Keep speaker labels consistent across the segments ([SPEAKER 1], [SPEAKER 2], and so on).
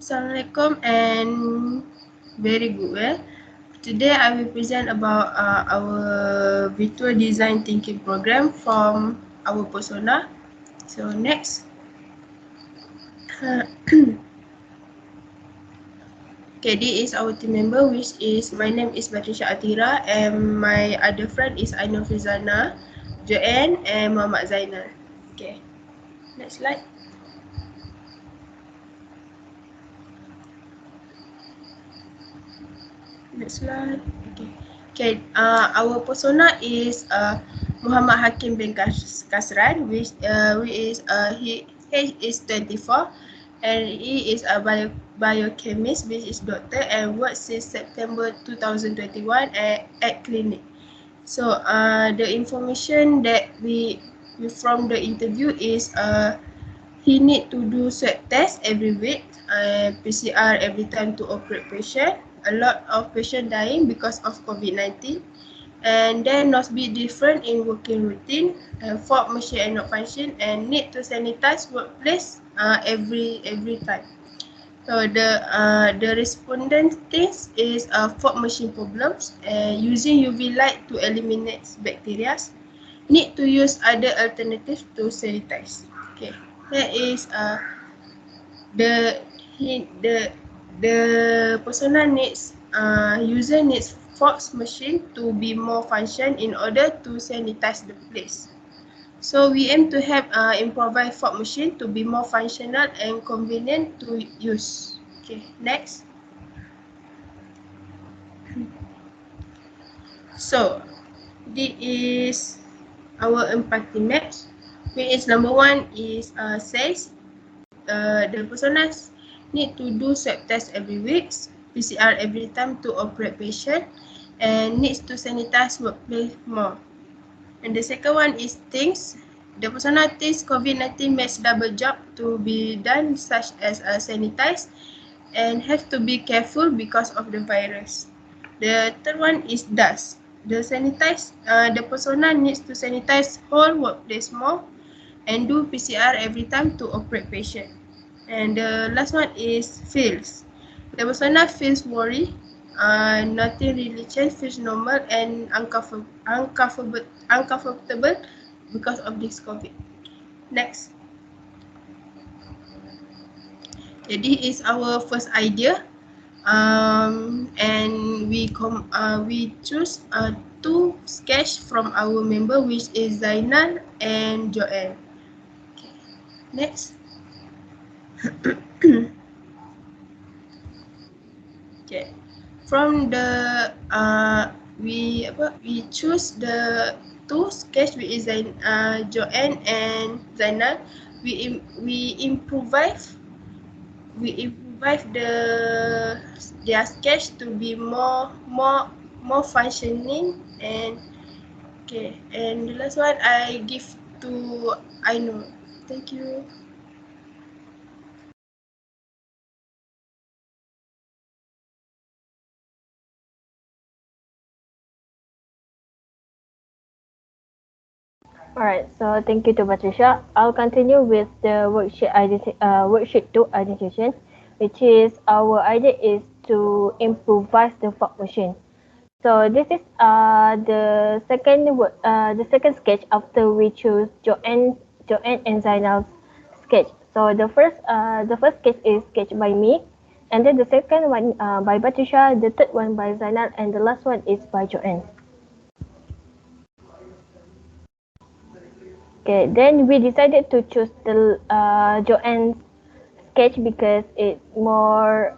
[SPEAKER 1] Assalamualaikum and very good. Today I will present about our virtual design thinking program from our persona. So next. Okay, this is our team member, which is my name is Patricia Atira and my other friend is Ainul Fizana, Joanne and Muhammad Zainal. Okay, next slide. Next slide. Okay. Our persona is Muhammad Hakim bin Kasran, which is he is 24, and he is a biochemist, which is doctor, and works since September 2021 at clinic. So the information that we from the interview is he need to do swab test every week, PCR every time to operate patient. A lot of patient dying because of COVID-19. And then not be different in working routine, fault machine and not function, and need to sanitize workplace every time. So the respondent thinks is fault machine problems, using UV light to eliminate bacteria. Need to use other alternatives to sanitize. Okay, that is the persona needs user needs fax machine to be more function in order to sanitize the place. So we aim to have improvised fax machine to be more functional and convenient to use. Okay, next. So this is our empathy maps, which is number one is says the personas need to do swab test every week, PCR every time to operate patient, and needs to sanitize workplace more. And the second one is things. The persona thinks COVID-19 makes double job to be done, such as sanitize, and have to be careful because of the virus. The third one is dust. The persona needs to sanitize whole workplace more and do PCR every time to operate patient. And the last one is feels. The persona feels worry, nothing really changed, feels normal and uncomfortable because of this COVID. Next. Jadi is our first idea, and we choose two sketch from our member, which is Zainal and Joanne. Okay. Next. Okay. From the we choose the two sketch, which is Joanne and Zainal. We improvise their sketch to be more functioning. And okay, and the last one I give to Ainul. Thank you.
[SPEAKER 2] Alright, so thank you to Patricia. I'll continue with the worksheet 2 identification, which is our idea is to improvise the fog machine. So this is the second sketch after we choose Joanne and Zainal's sketch. So the first sketch is sketched by me, and then the second one by Patricia, the third one by Zainal, and the last one is by Joanne. Okay, then we decided to choose the Joanne's sketch because it's more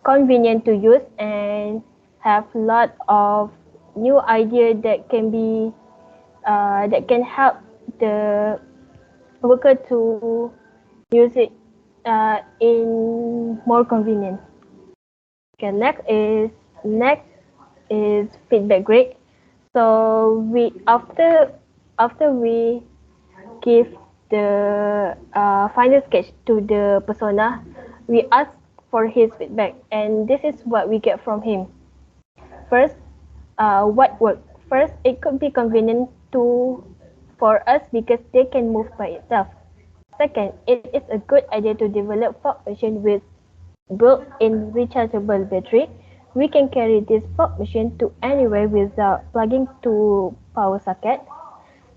[SPEAKER 2] convenient to use and have a lot of new idea that can help the worker to use it in more convenient. Okay, next is feedback grade. So after we give the final sketch to the persona, we ask for his feedback, and this is what we get from him. First, what worked? First, it could be convenient for us because they can move by itself. Second, it is a good idea to develop fog machine with built-in rechargeable battery. We can carry this fog machine to anywhere without plugging to power socket.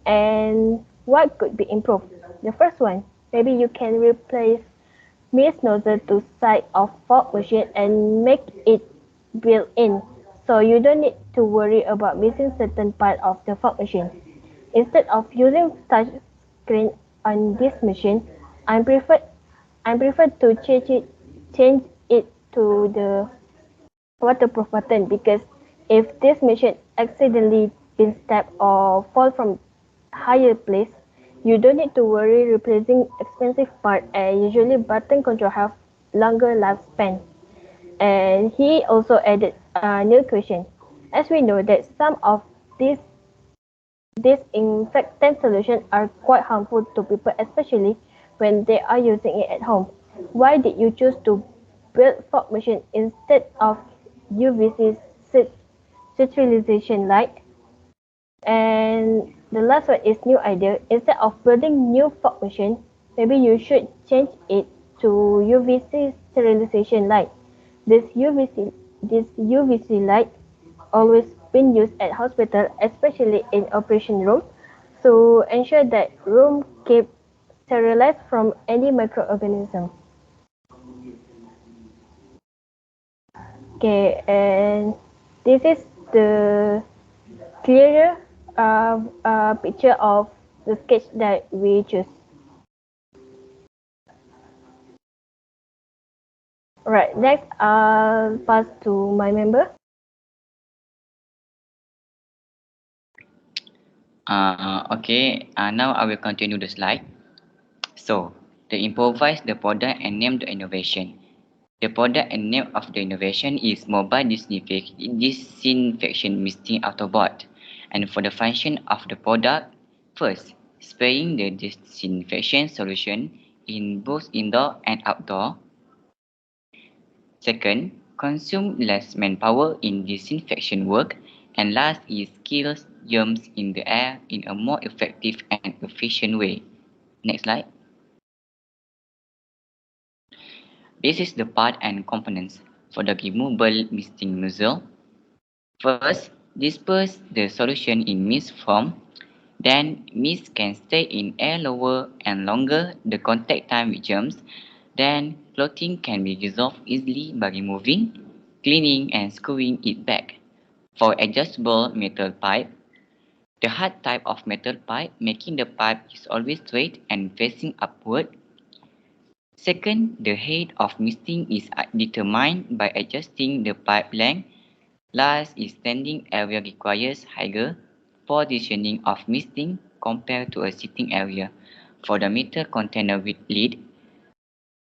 [SPEAKER 2] And what could be improved? The first one, maybe you can replace mist nozzle to side of fog machine and make it built-in, so you don't need to worry about missing certain part of the fog machine. Instead of using touch screen on this machine, I prefer to change it to the waterproof button, because if this machine accidentally been stabbed or fall from higher place, you don't need to worry replacing expensive part, and usually button control have longer lifespan. And he also added a new question. As we know that some of these disinfectant solutions are quite harmful to people, especially when they are using it at home. Why did you choose to build fog machine instead of UVC sterilization light? And the last one is new idea. Instead of building new fog machine, maybe you should change it to UVC sterilization light. This UVC light always been used at hospital, especially in operation room, to ensure that room keep sterilized from any microorganism. Okay, and this is the clearer picture of the sketch that we choose. Right, next I'll pass to my member.
[SPEAKER 3] Now I will continue the slide. So, the improvise the product and name the innovation. The product and name of the innovation is mobile disinfection misting Autobot. And for the function of the product, first, spraying the disinfection solution in both indoor and outdoor. Second, consume less manpower in disinfection work. And last is kills germs in the air in a more effective and efficient way. Next slide. This is the part and components for the removable misting nozzle. First, disperse the solution in mist form. Then, mist can stay in air lower and longer the contact time with germs. Then, clothing can be dissolved easily by removing, cleaning and screwing it back. For adjustable metal pipe, the hard type of metal pipe, making the pipe is always straight and facing upward. Second, the head of misting is determined by adjusting the pipe length. Last is standing area requires higher positioning of misting compared to a sitting area. For the metal container with lid,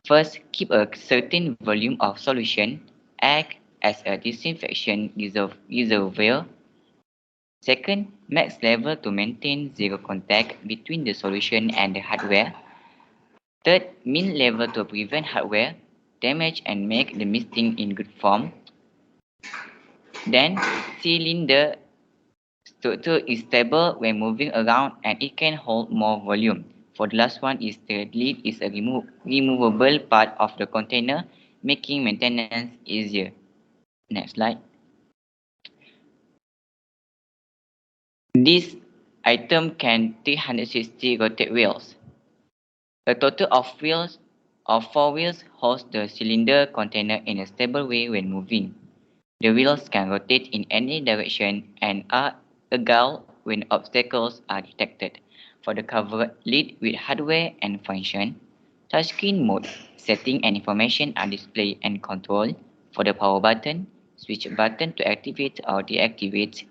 [SPEAKER 3] first keep a certain volume of solution, act as a disinfection reservoir. Second, max level to maintain zero contact between the solution and the hardware. Third, min level to prevent hardware damage and make the misting in good form. Then, cylinder structure is stable when moving around and it can hold more volume. For the last one is the lid is a removable part of the container, making maintenance easier. Next slide. This item can 360 rotate wheels. A total of 4 wheels holds the cylinder container in a stable way when moving. The wheels can rotate in any direction and are agile when obstacles are detected. For the covered lid with hardware and function, touchscreen mode, setting and information are displayed and controlled. For the power button, switch button to activate or deactivate.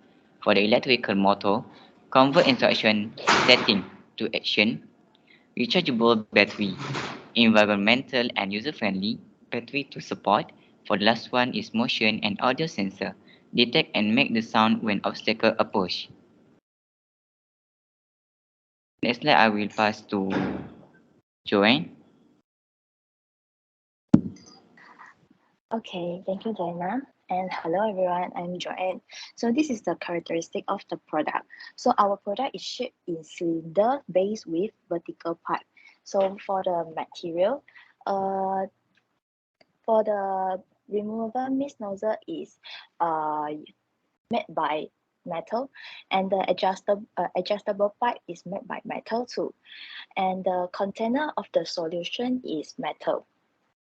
[SPEAKER 3] For the electrical motor, convert instruction setting to action. Rechargeable battery, environmental and user-friendly battery to support. For the last one is motion and audio sensor, detect and make the sound when obstacle approach. Next slide I will pass to Joanne.
[SPEAKER 4] Okay, thank you, Jaina. And hello, everyone. I'm Joanne. So this is the characteristic of the product. So our product is shaped in cylinder base with vertical pipe. So for the material, for the removable mist nozzle is made by metal, and the adjustable pipe is made by metal too, and the container of the solution is metal.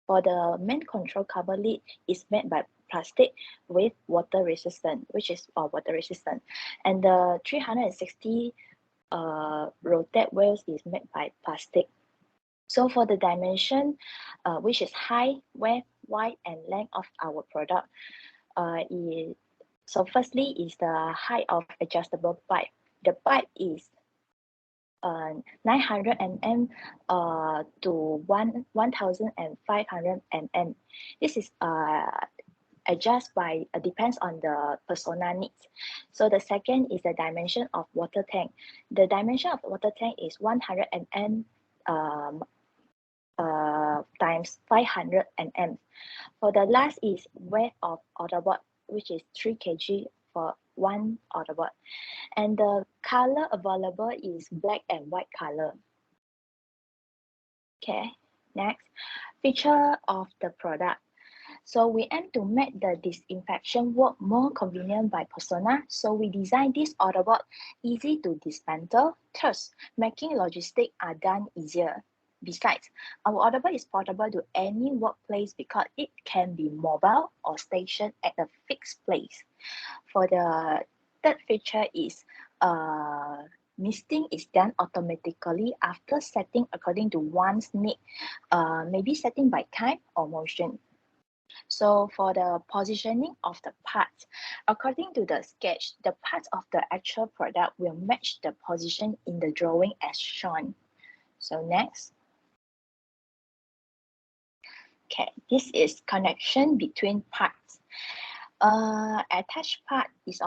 [SPEAKER 4] For the main control cover lid is made by plastic with water resistant, which is water resistant, and the 360 rotate wheels is made by plastic. So for the dimension, which is height, width, width, and length of our product, so firstly is the height of adjustable pipe. The pipe is 900 mm to 1500 mm. This is adjust by depends on the persona needs. So the second is the dimension of water tank. The dimension of water tank is 100 mm times 500 mm. For the last is weight of Autobot, which is 3 kg for one Autobot. And the color available is black and white color. Okay, next, feature of the product. So we aim to make the disinfection work more convenient by persona. So we design this Autobot easy to dismantle, thus making logistics are done easier. Besides, our Autobot is portable to any workplace because it can be mobile or stationed at a fixed place. For the third feature is misting is done automatically after setting according to one's need, maybe setting by time or motion. So for the positioning of the parts, according to the sketch, the parts of the actual product will match the position in the drawing as shown. So next. Okay, this is connection between parts. Attached part is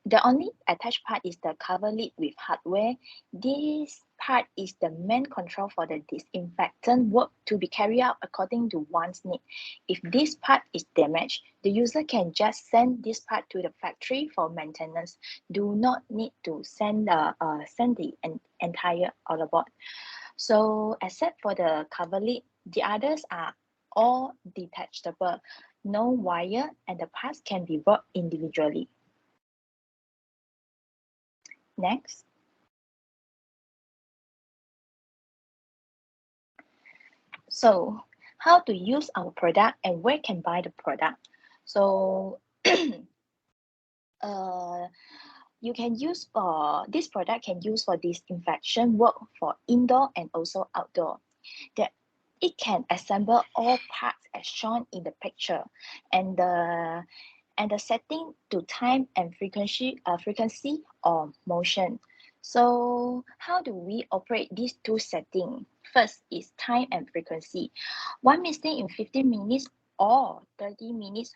[SPEAKER 4] the only attached part is the cover lid with hardware. This part is the main control for the disinfectant work to be carried out according to one's need. If this part is damaged, the user can just send this part to the factory for maintenance. Do not need to send the entire Autobot. So except for the cover lid, the others are all detachable, no wire, and the parts can be bought individually. Next. So how to use our product and where can buy the product. So you can use this product can use for disinfection work for indoor and also outdoor. That it can assemble all parts as shown in the picture, and the setting to time and frequency or motion. So how do we operate these two settings? First is time and frequency. One misting in 15 minutes or 30 minutes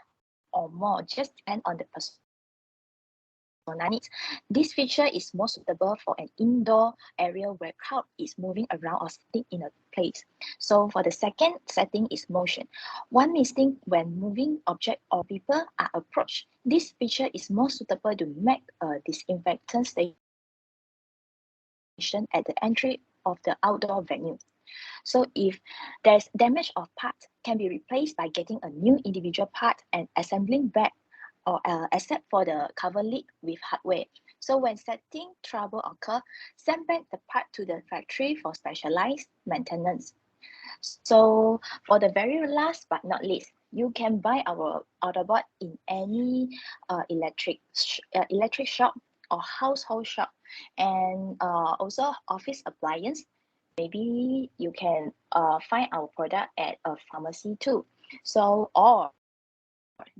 [SPEAKER 4] or more, just depend on the persona needs. This feature is more suitable for an indoor area where crowd is moving around or sitting in a place. So for the second setting is motion. One misting when moving object or people are approached. This feature is more suitable to make a disinfectant station at the entry of the outdoor venue. So if there's damage of part, can be replaced by getting a new individual part and assembling back, or except for the cover lid with hardware. So when setting trouble occur, send back the part to the factory for specialized maintenance. So for the very last but not least, you can buy our Autobot in any electric shop or household shop, and also office appliance. Maybe you can find our product at a pharmacy too. So or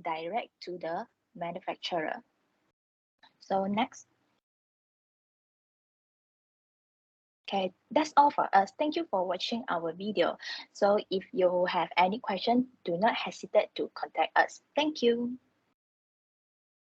[SPEAKER 4] direct to the manufacturer. So next. Okay, that's all for us. Thank you for watching our video. So if you have any question, do not hesitate to contact us. Thank you.